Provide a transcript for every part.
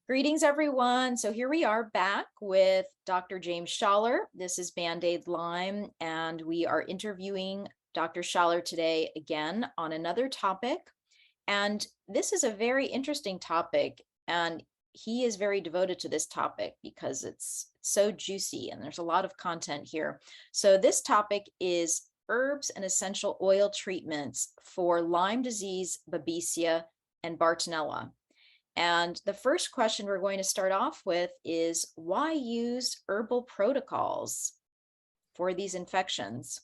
Greetings, everyone. So here we are back with Dr. James Schaller. This is Band-Aid Lyme, and we are interviewing Dr. Schaller today again on another topic. And this is a very interesting topic, and he is very devoted to this topic because it's so juicy and there's a lot of content here. So this topic is herbs and essential oil treatments for Lyme disease, Babesia, and Bartonella. And the first question we're going to start off with is, why use herbal protocols for these infections?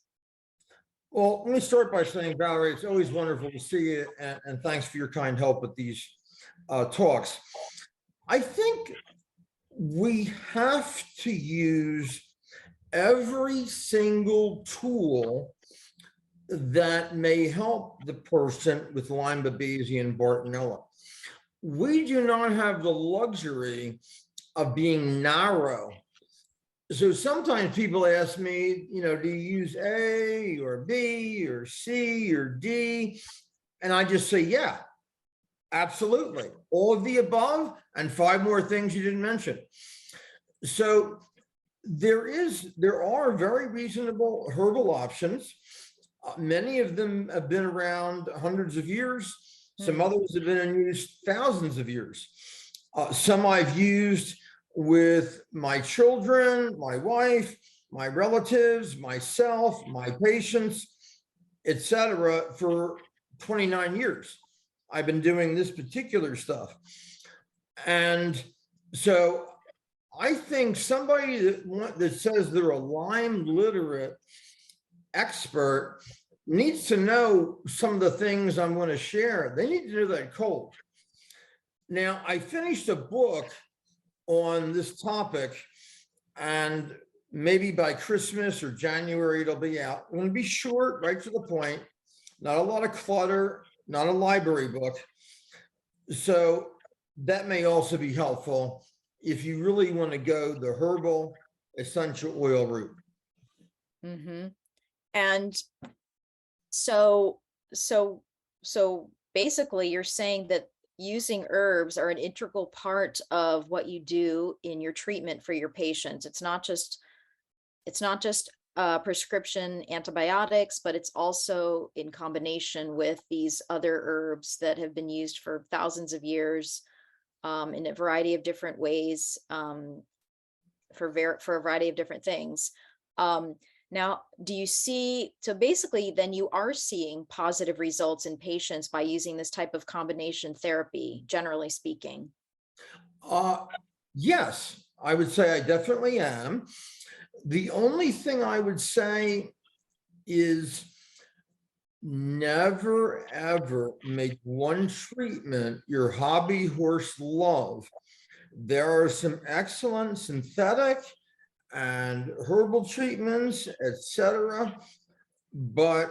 Well, let me start by saying, Valerie, it's always wonderful to see you, and thanks for your kind help with these talks. I think we have to use every single tool that may help the person with Lyme, Babesia, and Bartonella. We do not have the luxury of being narrow. So sometimes people ask me, do you use A or B or C or D? And I just say, yeah, absolutely. All of the above and 5 more things you didn't mention. So there are very reasonable herbal options. Many of them have been around hundreds of years. Some others have been in use thousands of years. Some I've used with my children, my wife, my relatives, myself, my patients, etc. for 29 years. I've been doing this particular stuff. And so I think somebody that says they're a Lyme literate expert needs to know some of the things I'm going to share. They need to do that cold. Now, I finished a book on this topic, and maybe by Christmas or January, it'll be out. It's going to be short, right to the point, not a lot of clutter, not a library book. So that may also be helpful if you really want to go the herbal essential oil route. And so basically you're saying that using herbs are an integral part of what you do in your treatment for your patients. It's not just prescription antibiotics, but it's also in combination with these other herbs that have been used for thousands of years in a variety of different ways for a variety of different things. Now, do you see, so basically then you are seeing positive results in patients by using this type of combination therapy, generally speaking? Yes, I would say I definitely am. The only thing I would say is never, ever make one treatment your hobby horse love. There are some excellent synthetic and herbal treatments, etc. But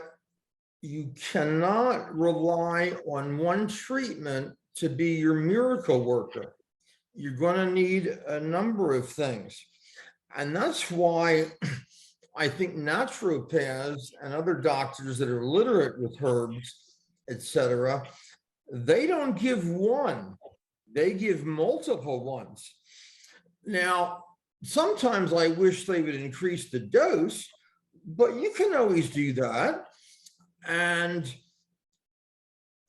you cannot rely on one treatment to be your miracle worker. You're going to need a number of things. And that's why I think naturopaths and other doctors that are literate with herbs, etc., they don't give one, they give multiple ones. Now, sometimes I wish they would increase the dose, but you can always do that. And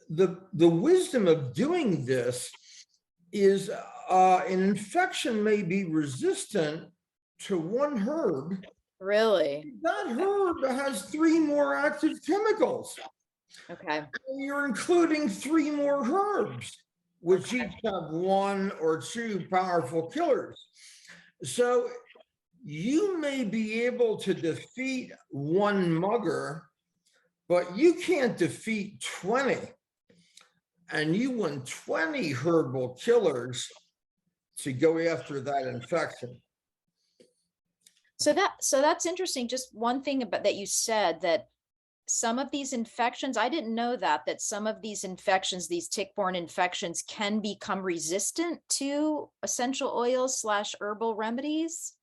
the wisdom of doing this is an infection may be resistant to one herb. Really? That herb has 3 more active chemicals. Okay. And you're including 3 more herbs, which each have 1 or 2 powerful killers. So you may be able to defeat one mugger, but you can't defeat 20. And you want 20 herbal killers to go after that infection. So that's interesting. Just one thing about that you said, that some of these infections, I didn't know that some of these infections, these tick-borne infections, can become resistant to essential oils / herbal remedies. Is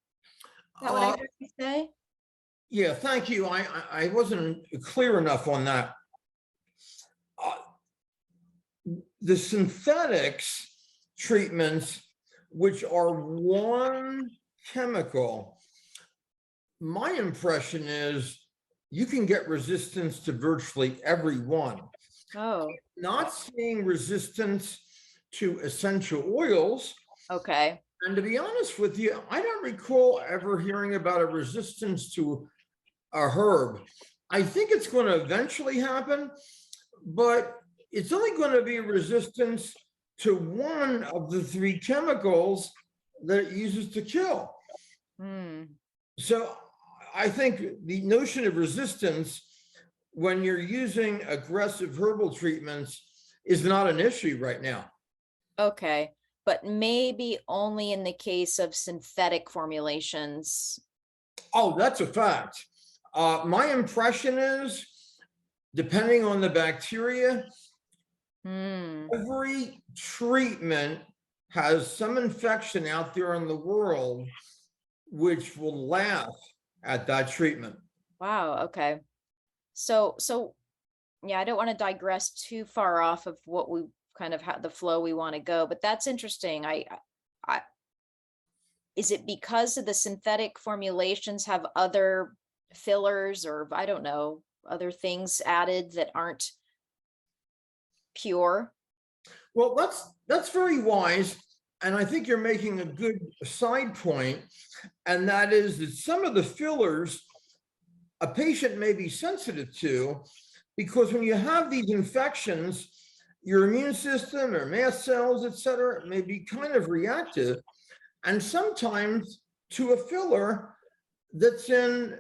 that what I heard you say? Yeah, thank you. I wasn't clear enough on that. The synthetics treatments which are one chemical, my impression is you can get resistance to virtually every one. Oh, Not seeing resistance to essential oils. okay. And to be honest with you, I don't recall ever hearing about a resistance to a herb. I think it's going to eventually happen, but it's only going to be resistance to one of the three chemicals that it uses to kill. Hmm. So I think the notion of resistance when you're using aggressive herbal treatments is not an issue right now. Okay. But maybe only in the case of synthetic formulations. Oh, that's a fact. My impression is, depending on the bacteria, Hmm. every treatment has some infection out there in the world which will laugh at that treatment. Wow. Okay. So yeah, I don't want to digress too far off of what we kind of the flow we want to go, but that's interesting. I is it because of the synthetic formulations have other fillers or I don't know, other things added that aren't pure? Well, that's very wise. And I think you're making a good side point, and that is that some of the fillers a patient may be sensitive to, because when you have these infections, your immune system or mast cells, et cetera, may be kind of reactive, and sometimes to a filler that's in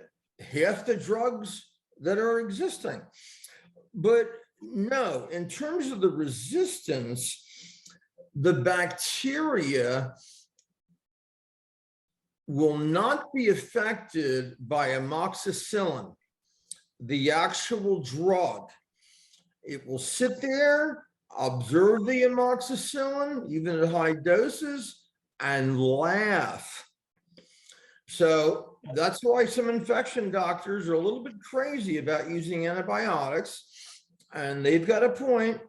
half the drugs that are existing. But no, in terms of the resistance, the bacteria will not be affected by amoxicillin, the actual drug. It will sit there, observe the amoxicillin, even at high doses, and laugh. So that's why some infection doctors are a little bit crazy about using antibiotics. And they've got a point.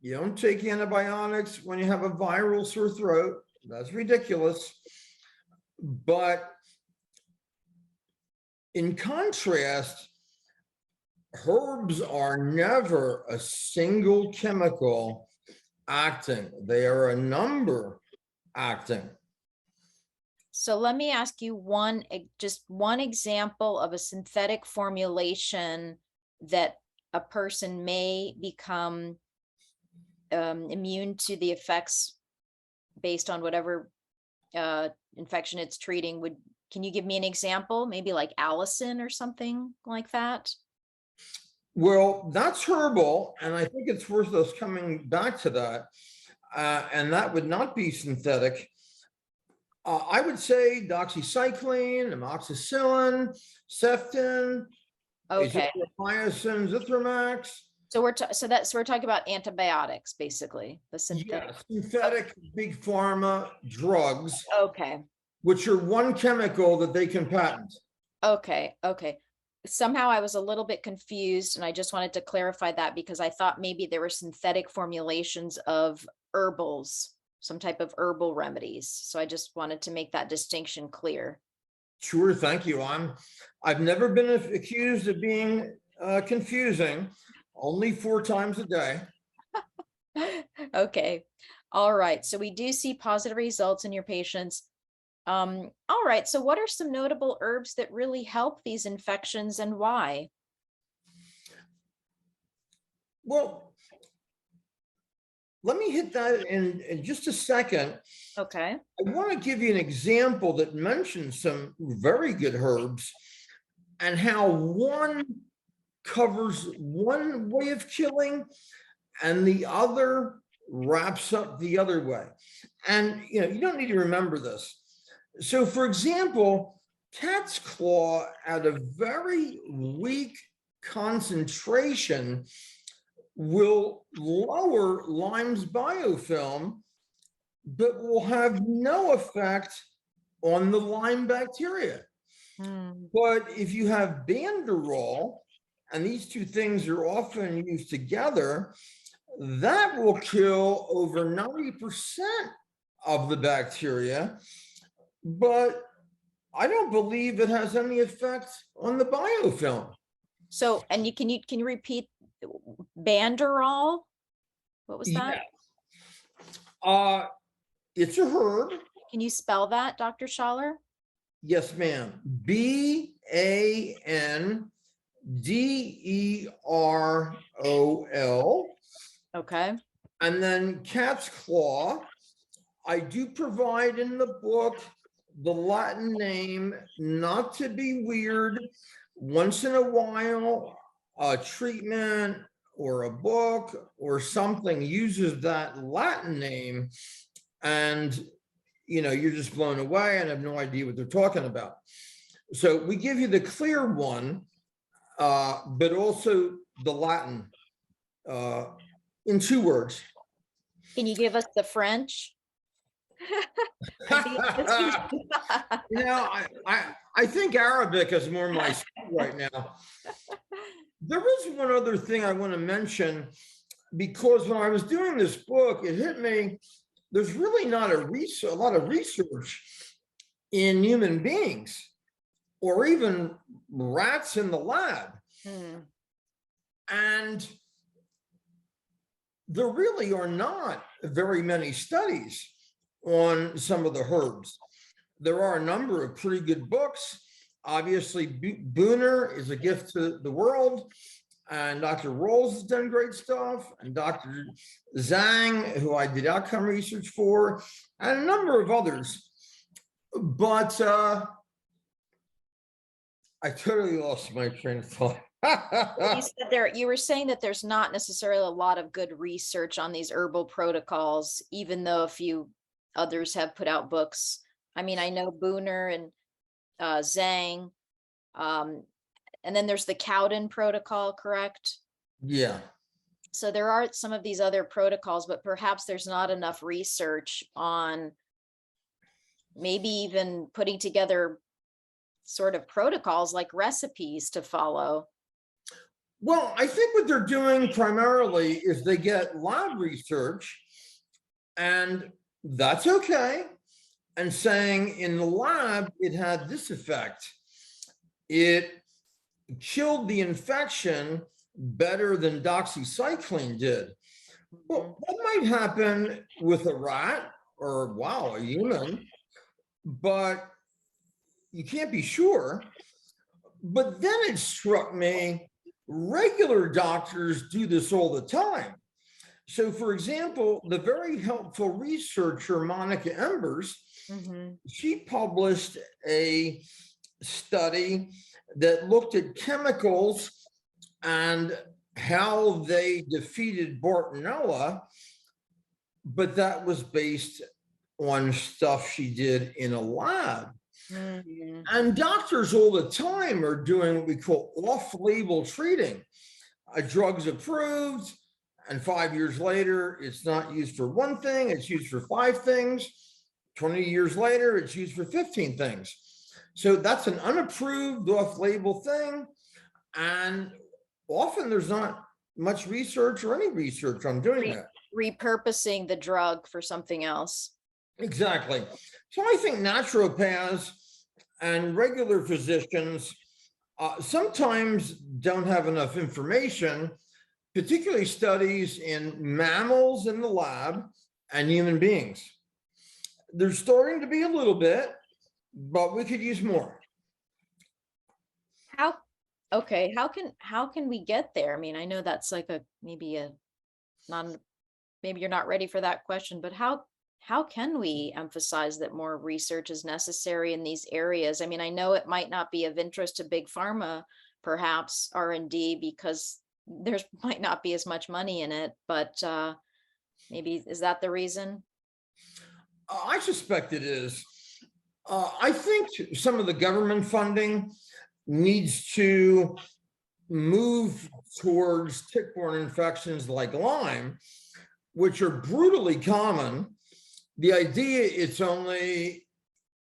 You don't take antibiotics when you have a viral sore throat. That's ridiculous. But in contrast, herbs are never a single chemical acting. They are a number acting. So let me ask you just one example of a synthetic formulation that a person may become immune to the effects based on whatever infection it's treating. Can you give me an example? Maybe like allicin or something like that? Well, that's herbal, and I think it's worth us coming back to that. And that would not be synthetic. I would say doxycycline, amoxicillin, Ceftin, Okay. azithromycin, Zithromax. So we're talking about antibiotics, basically, the synthetic. Yes, synthetic big pharma drugs, Okay. which are one chemical that they can patent. Okay. Okay. Somehow I was a little bit confused and I just wanted to clarify that because I thought maybe there were synthetic formulations of herbals, some type of herbal remedies. So I just wanted to make that distinction clear. Sure, thank you. I've never been accused of being confusing, only 4 times a day. Okay. All right. So we do see positive results in your patients. All right. So what are some notable herbs that really help these infections and why? Well, let me hit that in just a second. Okay. I want to give you an example that mentions some very good herbs and how one covers one way of killing and the other wraps up the other way. And you don't need to remember this. So, for example, cat's claw at a very weak concentration will lower Lyme's biofilm, but will have no effect on the Lyme bacteria. Hmm. But if you have banderol, and these two things are often used together, that will kill over 90% of the bacteria, but I don't believe it has any effect on the biofilm. So, and can you repeat banderol? What was that? Yeah. It's a herb. Can you spell that, Dr. Schaller? Yes, ma'am. Banderol. Okay. And then cat's claw. I do provide in the book the Latin name, not to be weird. Once in a while, a treatment or a book or something uses that Latin name, and you're just blown away and have no idea what they're talking about. So we give you the clear one, but also the Latin in 2 words. Can you give us the French? I think Arabic is more my speed right now. There is one other thing I want to mention, because when I was doing this book, it hit me. There's really not a lot of research in human beings or even rats in the lab. And there really are not very many studies on some of the herbs. There are a number of pretty good books. Obviously, Booner is a gift to the world, and Dr. Rolls has done great stuff, and Dr. Zhang, who I did outcome research for, and a number of others. But I totally lost my train of thought. You were saying that there's not necessarily a lot of good research on these herbal protocols, even though a few others have put out books. I mean, I know Booner and Zhang, and then there's the Cowden protocol, correct? Yeah. So there are some of these other protocols, but perhaps there's not enough research on maybe even putting together sort of protocols like recipes to follow. Well, I think what they're doing primarily is they get lab research, and that's okay, and saying in the lab it had this effect. It killed the infection better than doxycycline did. Well, what might happen with a rat or, wow, a human, but you can't be sure. But then it struck me, regular doctors do this all the time. So, for example, the very helpful researcher, Monica Embers, she published a study that looked at chemicals and how they defeated Bartonella, but that was based on stuff she did in a lab. And doctors all the time are doing what we call off-label treating. A drug's approved, and 5 years later, it's not used for one thing, it's used for 5 things. 20 years later, it's used for 15 things. So that's an unapproved off-label thing. And often there's not much research or any research on doing that. Repurposing the drug for something else. Exactly. So I think naturopaths and regular physicians sometimes don't have enough information, particularly studies in mammals in the lab and human beings. There's starting to be a little bit, but we could use more. How can we get there? I mean, I know that's like maybe you're not ready for that question, but how can we emphasize that more research is necessary in these areas? I mean, I know it might not be of interest to big pharma, perhaps R&D, because there might not be as much money in it, but maybe is that the reason? I suspect it is. I think some of the government funding needs to move towards tick-borne infections like Lyme, which are brutally common. The idea it's only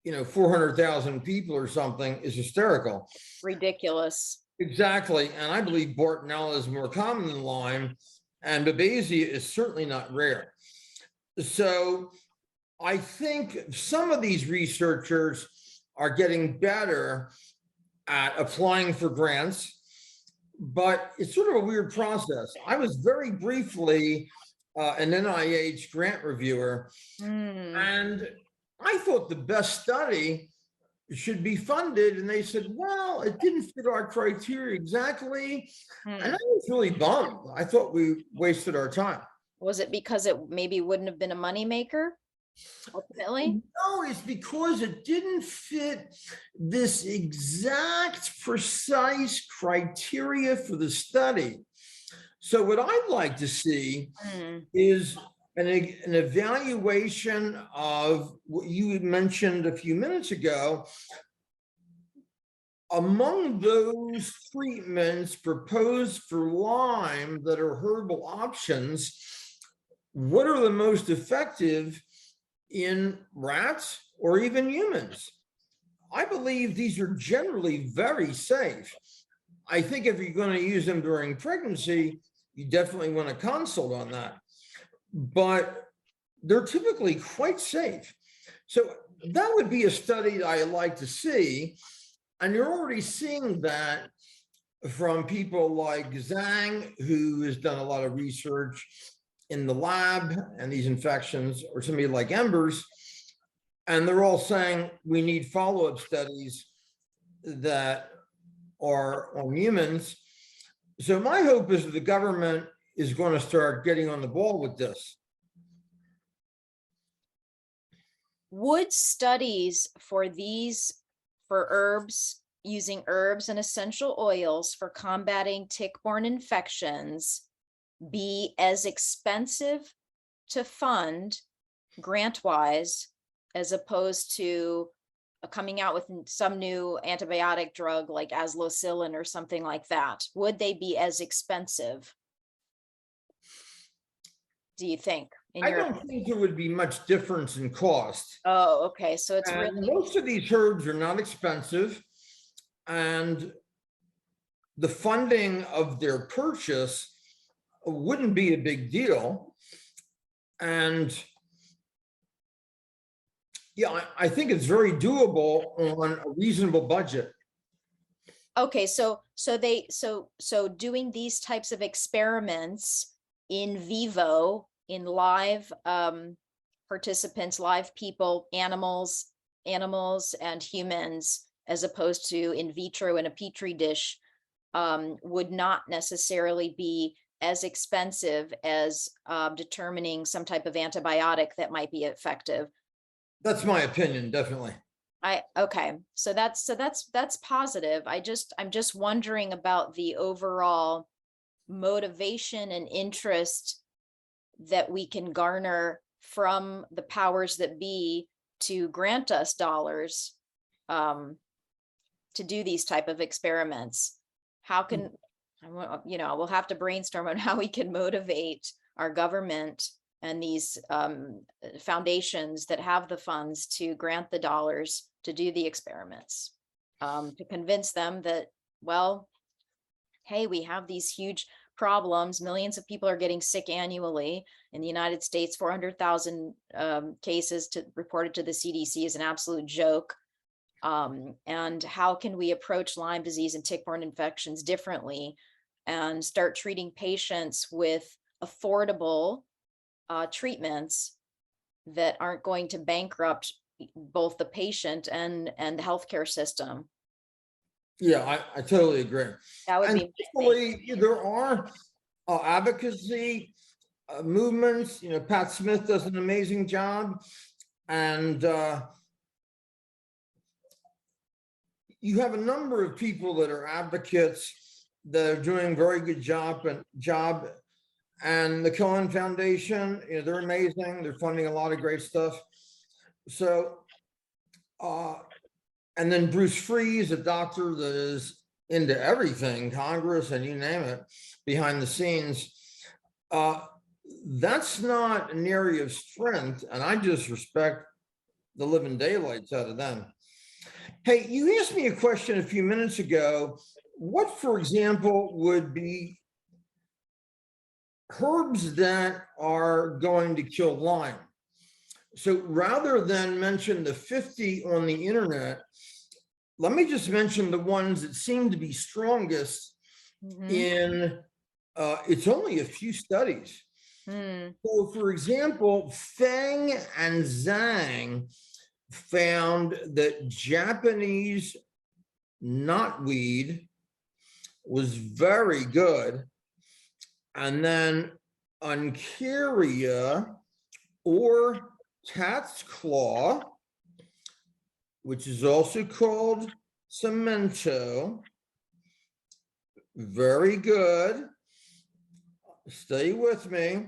400,000 people or something is hysterical. Ridiculous. Exactly. And I believe Bartonella is more common than Lyme, and Babesia is certainly not rare. So I think some of these researchers are getting better at applying for grants, but it's sort of a weird process. I was very briefly an NIH grant reviewer, Hmm. and I thought the best study should be funded. And they said, well, it didn't fit our criteria exactly. And Hmm. I was really bummed. I thought we wasted our time. Was it because it maybe wouldn't have been a moneymaker ultimately? No, it's because it didn't fit this exact precise criteria for the study. So what I'd like to see Hmm. is an evaluation of what you had mentioned a few minutes ago. Among those treatments proposed for Lyme that are herbal options, what are the most effective in rats or even humans? I believe these are generally very safe. I think if you're going to use them during pregnancy, you definitely want to consult on that. But they're typically quite safe. So that would be a study that I like to see. And you're already seeing that from people like Zhang, who has done a lot of research in the lab and these infections, or somebody like Embers. And they're all saying we need follow-up studies that are on humans. So my hope is that the government is going to start getting on the ball with this. Would studies for herbs, using herbs and essential oils for combating tick-borne infections be as expensive to fund grant-wise as opposed to coming out with some new antibiotic drug like aslocillin or something like that? Would they be as expensive, do you think, in I your don't think there would be much difference in cost. Oh, okay. So it's And really, most of these herbs are not expensive. And the funding of their purchase wouldn't be a big deal. And yeah, I think it's very doable on a reasonable budget. okay. So doing these types of experiments in vivo, in live participants, live people, animals and humans, as opposed to in vitro in a petri dish, would not necessarily be as expensive as determining some type of antibiotic that might be effective. That's my opinion, definitely. Okay, so that's positive. I'm just wondering about the overall motivation and interest that we can garner from the powers that be to grant us dollars to do these type of experiments. How can, we'll have to brainstorm on how we can motivate our government and these foundations that have the funds to grant the dollars to do the experiments, to convince them that, well, hey, we have these huge problems. Millions of people are getting sick annually in the United States. 400,000 cases reported to the CDC is an absolute joke. And how can we approach Lyme disease and tick-borne infections differently and start treating patients with affordable treatments that aren't going to bankrupt both the patient and the healthcare system? Yeah, I totally agree. That would And be my thing. thankfully, there are advocacy movements. Pat Smith does an amazing job. And you have a number of people that are advocates that are doing a very good job. And the Cohen Foundation, they're amazing. They're funding a lot of great stuff. So, and then Bruce Freeze, a doctor that is into everything, Congress and you name it, behind the scenes. That's not an area of strength, and I just respect the living daylights out of them. Hey, you asked me a question a few minutes ago. What, for example, would be herbs that are going to kill Lyme? So rather than mention the 50 on the internet, let me just mention the ones that seem to be strongest in, it's only a few studies. So for example, Feng and Zhang found that Japanese knotweed was very good. And then Uncaria or cat's claw, which is also called cemento, very good. Stay with me.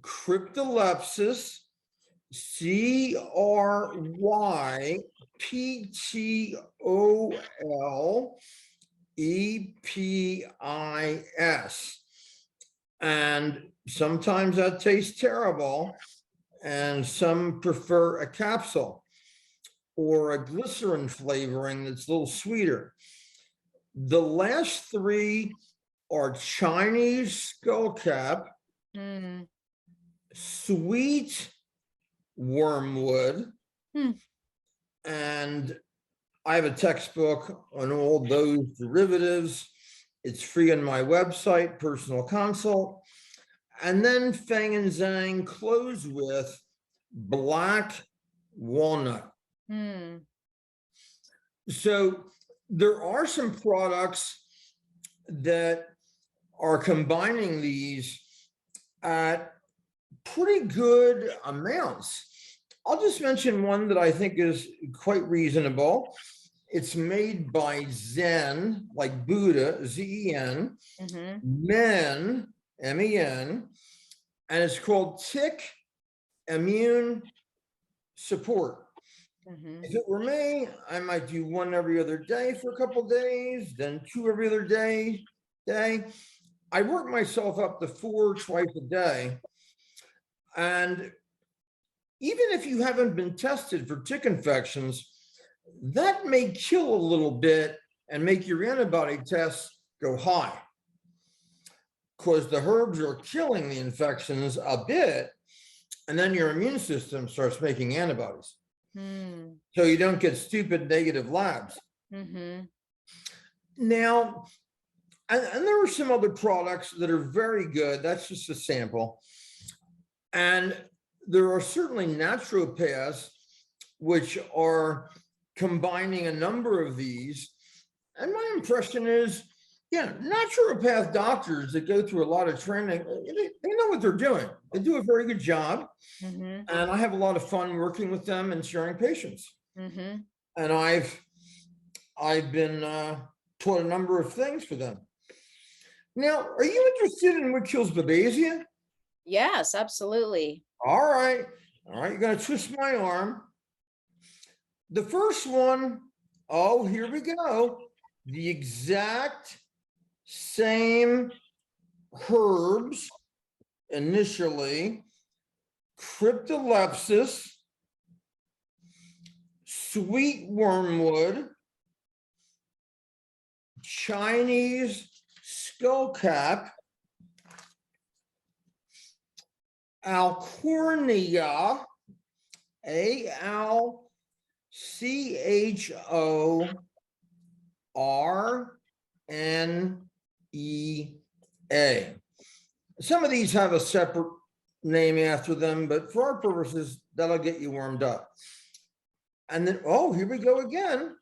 Cryptolepsis, Cryptolepis. And sometimes that tastes terrible, and some prefer a capsule or a glycerin flavoring that's a little sweeter. The last three are Chinese skullcap, sweet wormwood, and I have a textbook on all those derivatives. It's free on my website, Personal Consult. And then Feng and Zhang close with black walnut. So there are some products that are combining these at pretty good amounts. I'll just mention one that I think is quite reasonable. It's made by Zen, like Buddha, Z-E-N, Men, M-E-N, and it's called Tick Immune Support. If it were me, I might do one every other day for a couple days, then two every other day. I work myself up to 4 twice a day. And even if you haven't been tested for tick infections, that may kill a little bit and make your antibody tests go high, because the herbs are killing the infections a bit, and then your immune system starts making antibodies. So you don't get stupid negative labs. Now, and there are some other products that are very good. That's just a sample. And there are certainly naturopaths which are combining a number of these. And my impression is, yeah, naturopath doctors that go through a lot of training, they know what they're doing. They do a very good job. And I have a lot of fun working with them and sharing patients. And I've been taught a number of things for them. Now, are you interested in what kills Babesia? Yes, absolutely. All right. You're going to twist my arm. The first one, oh, here we go. The exact same herbs initially: Cryptolepsis, sweet wormwood, Chinese skullcap, Alchornea, Alchornea. Some of these have a separate name after them, but for our purposes, that'll get you warmed up. And then, oh, here we go again.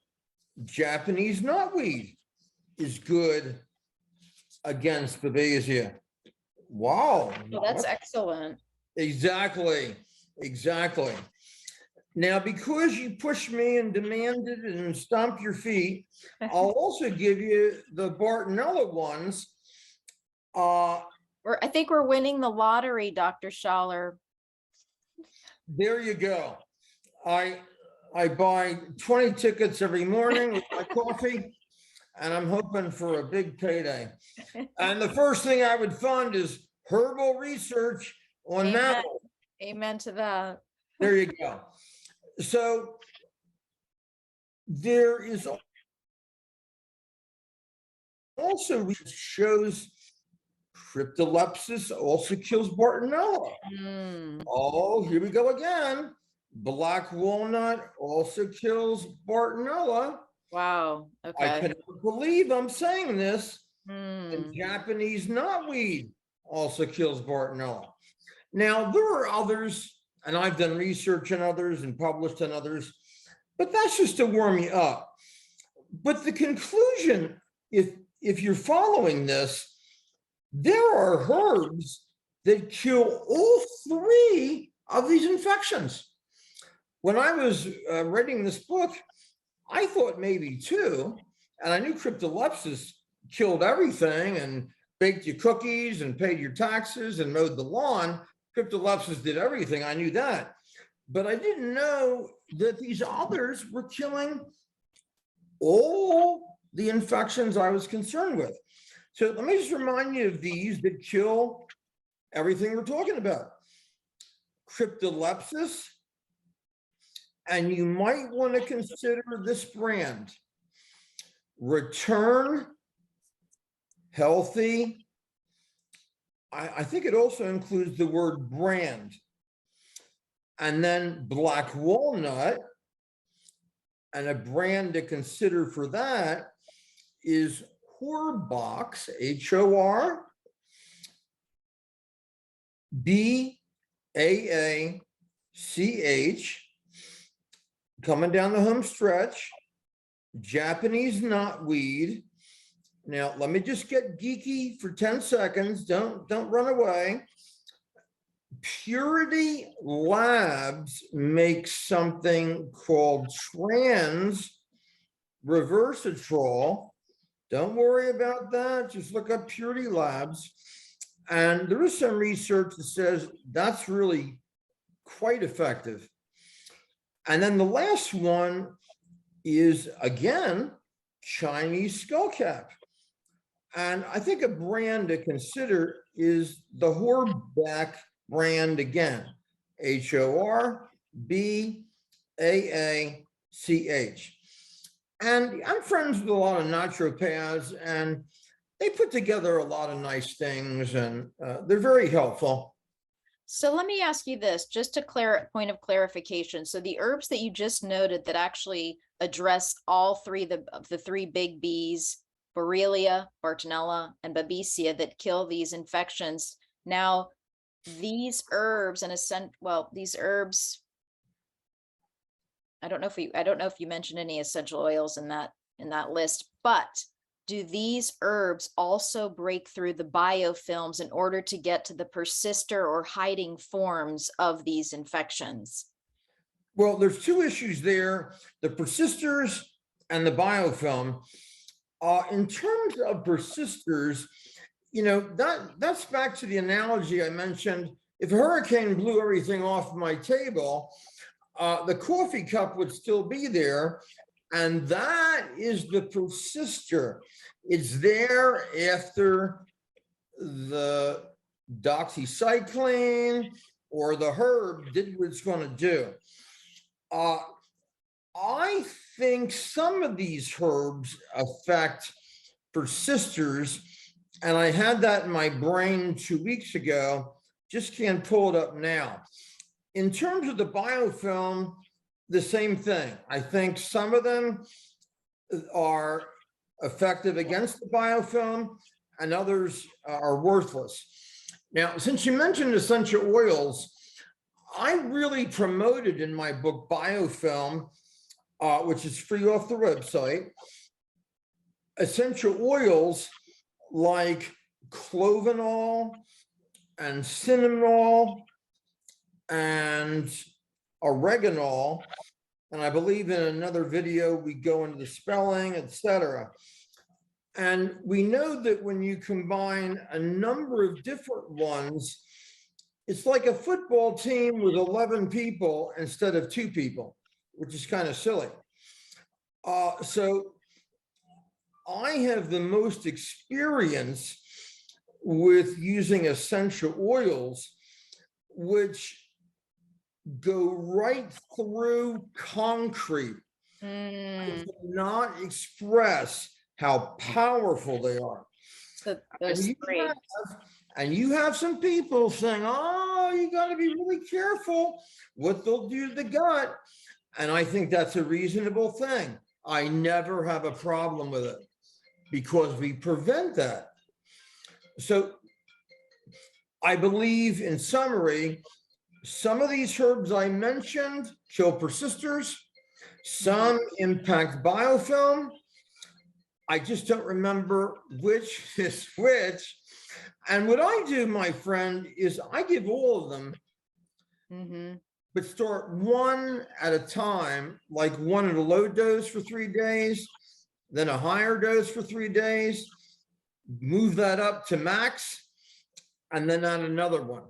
Japanese knotweed is good against Babesia. Wow. Well, that's excellent. Exactly. Now, because you pushed me and demanded and stomped your feet, I'll also give you the Bartonella ones. I think we're winning the lottery, Dr. Schaller. There you go. I buy 20 tickets every morning with my coffee, and I'm hoping for a big payday. And the first thing I would fund is herbal research on that. Amen to that. There you go. So there is also shows Cryptolepis also kills Bartonella. Mm, Oh, here we go again. Black walnut also kills Bartonella. wow. I Okay. cannot believe I'm saying this. And Mm, Japanese knotweed also kills Bartonella. Now, there are others, and I've done research on others and published on others, but that's just to warm you up. But the conclusion, if you're following this, there are herbs that kill all three of these infections. When I was writing this book, I thought maybe two, and I knew Cryptolepis killed everything and baked your cookies and paid your taxes and mowed the lawn. Cryptolepis did everything. I knew that. But I didn't know that these others were killing all the infections I was concerned with. So let me just remind you of these that kill everything we're talking about. Cryptolepis, and you might want to consider this brand, Return Healthy. I think it also includes the word brand. And then black walnut, and a brand to consider for that is Horbox, HORBAACH, coming down the home stretch. Japanese knotweed. Now, let me just get geeky for 10 seconds. Don't run away. Purity Labs makes something called trans resveratrol. Don't worry about that. Just look up Purity Labs. And there is some research that says that's really quite effective. And then the last one is, again, Chinese skullcap. And I think a brand to consider is the Horback brand again, HORBAACH. And I'm friends with a lot of naturopaths, and they put together a lot of nice things, and they're very helpful. So let me ask you this, just a point of clarification. So the herbs that you just noted that actually address all three of the three big Bs, Borrelia, Bartonella, and Babesia, that kill these infections. Now, these herbs these herbs, I don't know if you mentioned any essential oils in that list, but do these herbs also break through the biofilms in order to get to the persister or hiding forms of these infections? Well, there's two issues there, the persisters and the biofilm. In terms of persisters, that's back to the analogy I mentioned. If a hurricane blew everything off my table, the coffee cup would still be there. And that is the persister. It's there after the doxycycline or the herb did what it's going to do. I think some of these herbs affect persisters, and I had that in my brain 2 weeks ago, just can't pull it up now. In terms of the biofilm, the same thing. I think some of them are effective against the biofilm and others are worthless. Now, since you mentioned essential oils, I really promoted in my book Biofilm, which is free off the website, essential oils like clovenol and cinnamon and oregano. And I believe in another video, we go into the spelling, etc. And we know that when you combine a number of different ones, it's like a football team with 11 people instead of 2 people, which is kind of silly. So I have the most experience with using essential oils, which go right through concrete. I cannot express how powerful they are. So And those three. you have some people saying, oh, you got to be really careful what they'll do to the gut. And I think that's a reasonable thing. I never have a problem with it because we prevent that. So I believe, in summary, some of these herbs I mentioned kill persisters, some impact biofilm. I just don't remember which is which. And what I do, my friend, is I give all of them, but start one at a time, like one at a low dose for 3 days, then a higher dose for 3 days, move that up to max, and then add another one.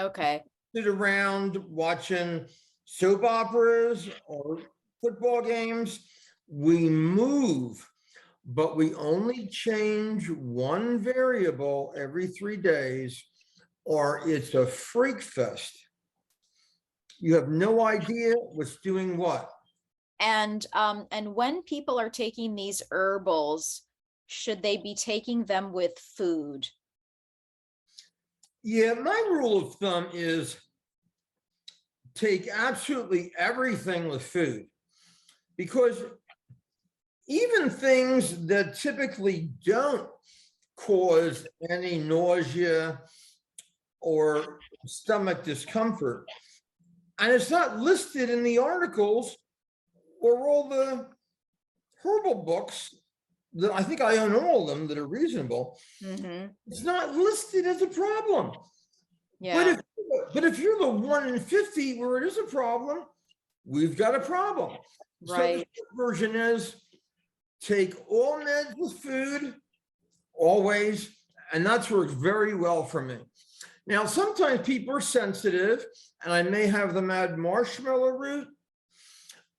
Okay. Sit around watching soap operas or football games. We move, but we only change one variable every 3 days, or it's a freak fest. You have no idea what's doing what. And when people are taking these herbals, should they be taking them with food? Yeah, my rule of thumb is take absolutely everything with food, because even things that typically don't cause any nausea or stomach discomfort, and it's not listed in the articles or all the herbal books that I think I own all of them that are reasonable. It's not listed as a problem. Yeah. But if you're the 1 in 50 where it is a problem, we've got a problem. So the Right. version is take all meds with food always, and that's worked very well for me. Now, sometimes people are sensitive, and I may have them add marshmallow root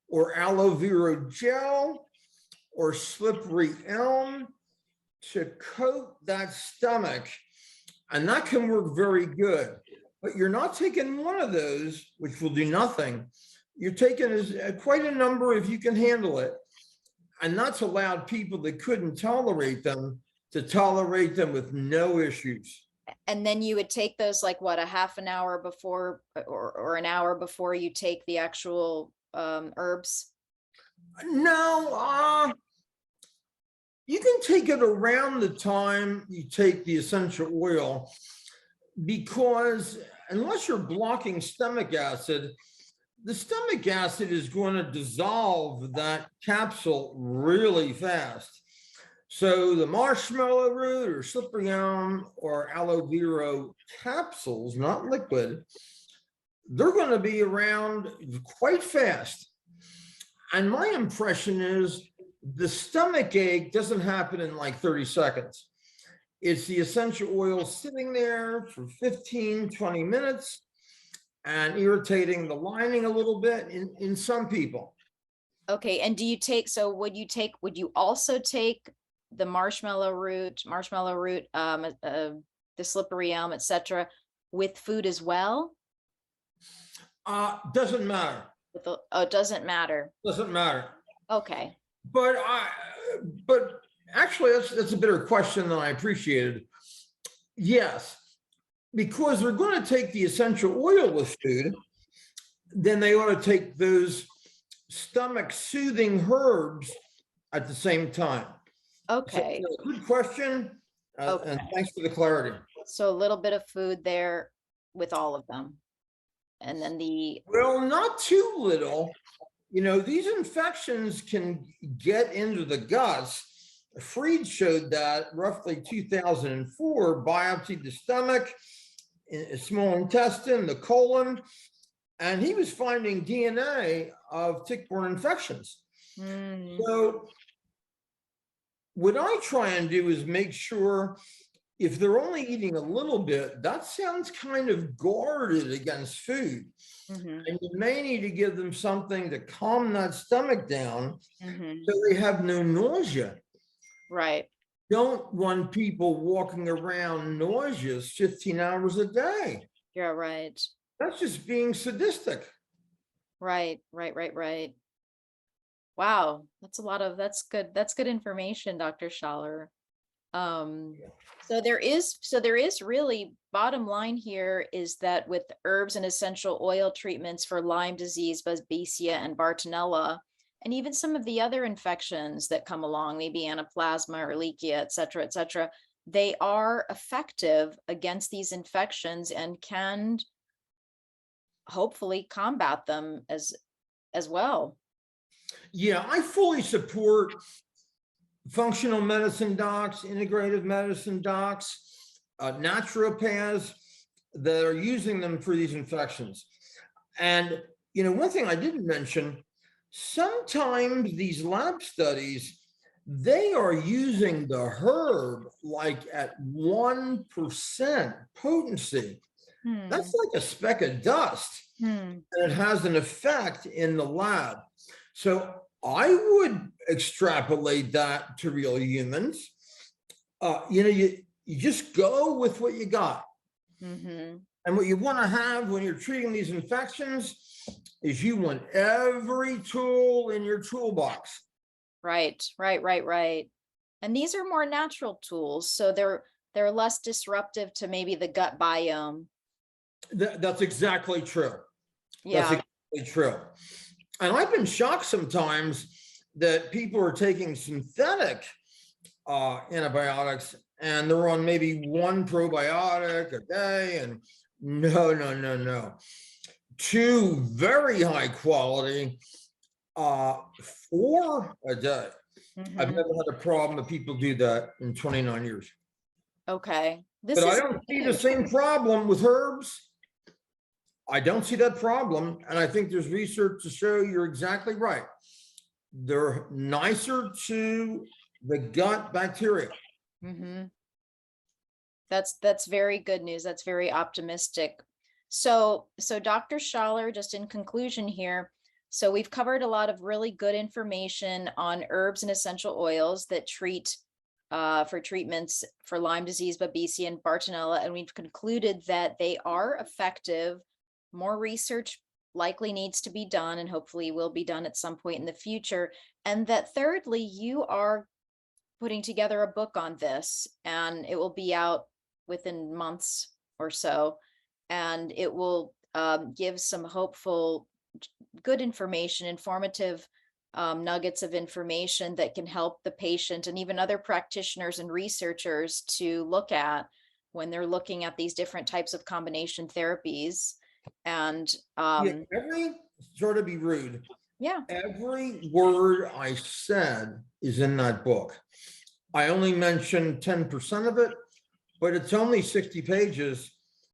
or aloe vera gel or slippery elm to coat that stomach, and that can work very good. But you're not taking one of those, which will do nothing. You're taking quite a number if you can handle it. And that's allowed people that couldn't tolerate them to tolerate them with no issues. And then you would take those like what, a half an hour before or an hour before you take the actual herbs? No, you can take it around the time you take the essential oil, because unless you're blocking stomach acid, the stomach acid is going to dissolve that capsule really fast. So the marshmallow root or slippery elm or aloe vera capsules, not liquid, they're going to be around quite fast. And my impression is the stomach ache doesn't happen in like 30 seconds. It's the essential oil sitting there for 15, 20 minutes and irritating the lining a little bit in some people. Okay. And do you take, so would you also take the marshmallow root, the slippery elm, etc., with food as well? Doesn't matter. Oh, it doesn't matter. Doesn't matter. Okay. But actually, that's a better question than I appreciated. Yes, because they're going to take the essential oil with food, then they ought to take those stomach soothing herbs at the same time. Okay. So, good question, and thanks for the clarity. So a little bit of food there with all of them. And then well, not too little. You know, these infections can get into the guts. Freed showed that roughly 2004, biopsied the stomach, small intestine, the colon, and he was finding DNA of tick-borne infections. So what I try and do is make sure if they're only eating a little bit, that sounds kind of guarded against food. And you may need to give them something to calm that stomach down so they have no nausea. Right. Don't want people walking around nauseous 15 hours a day. Yeah, right. That's just being sadistic. Right. Wow. That's good. That's good information, Dr. Schaller. Um, so there is really, bottom line here is that with herbs and essential oil treatments for Lyme disease, Babesia, and Bartonella, and even some of the other infections that come along, maybe Anaplasma or Leakia, et cetera, they are effective against these infections and can hopefully combat them as well. Yeah, I fully support functional medicine docs, integrative medicine docs, naturopaths that are using them for these infections. And, one thing I didn't mention, sometimes these lab studies, they are using the herb like at 1% potency. Hmm. That's like a speck of dust. Hmm. And it has an effect in the lab. So I would extrapolate that to real humans. You just go with what you got. Mm-hmm. And what you want to have when you're treating these infections is you want every tool in your toolbox. Right. And these are more natural tools, so they're less disruptive to maybe the gut biome. That's exactly true. That's Yeah. exactly true. And I've been shocked sometimes that people are taking synthetic antibiotics and they're on maybe one probiotic a day. And no. Two very high quality, 4 a day. I've Mm-hmm. never had a problem that people do that in 29 years. Okay. But This I is don't see the good. same problem with herbs. I don't see that problem. And I think there's research to show you're exactly right. They're nicer to the gut bacteria. Mm-hmm. That's very good news. That's very optimistic. So Dr. Schaller, just in conclusion here, so we've covered a lot of really good information on herbs and essential oils that treat for treatments for Lyme disease, Babesia, and Bartonella, and we've concluded that they are effective. More research likely needs to be done, and hopefully will be done at some point in the future. And that thirdly, you are putting together a book on this, and it will be out within months or so, and it will give some hopeful, good information, informative nuggets of information that can help the patient and even other practitioners and researchers to look at when they're looking at these different types of combination therapies. And Yeah, sort of be rude. yeah. Every word I said is in that book. I only mentioned 10% of it, but it's only 60 pages.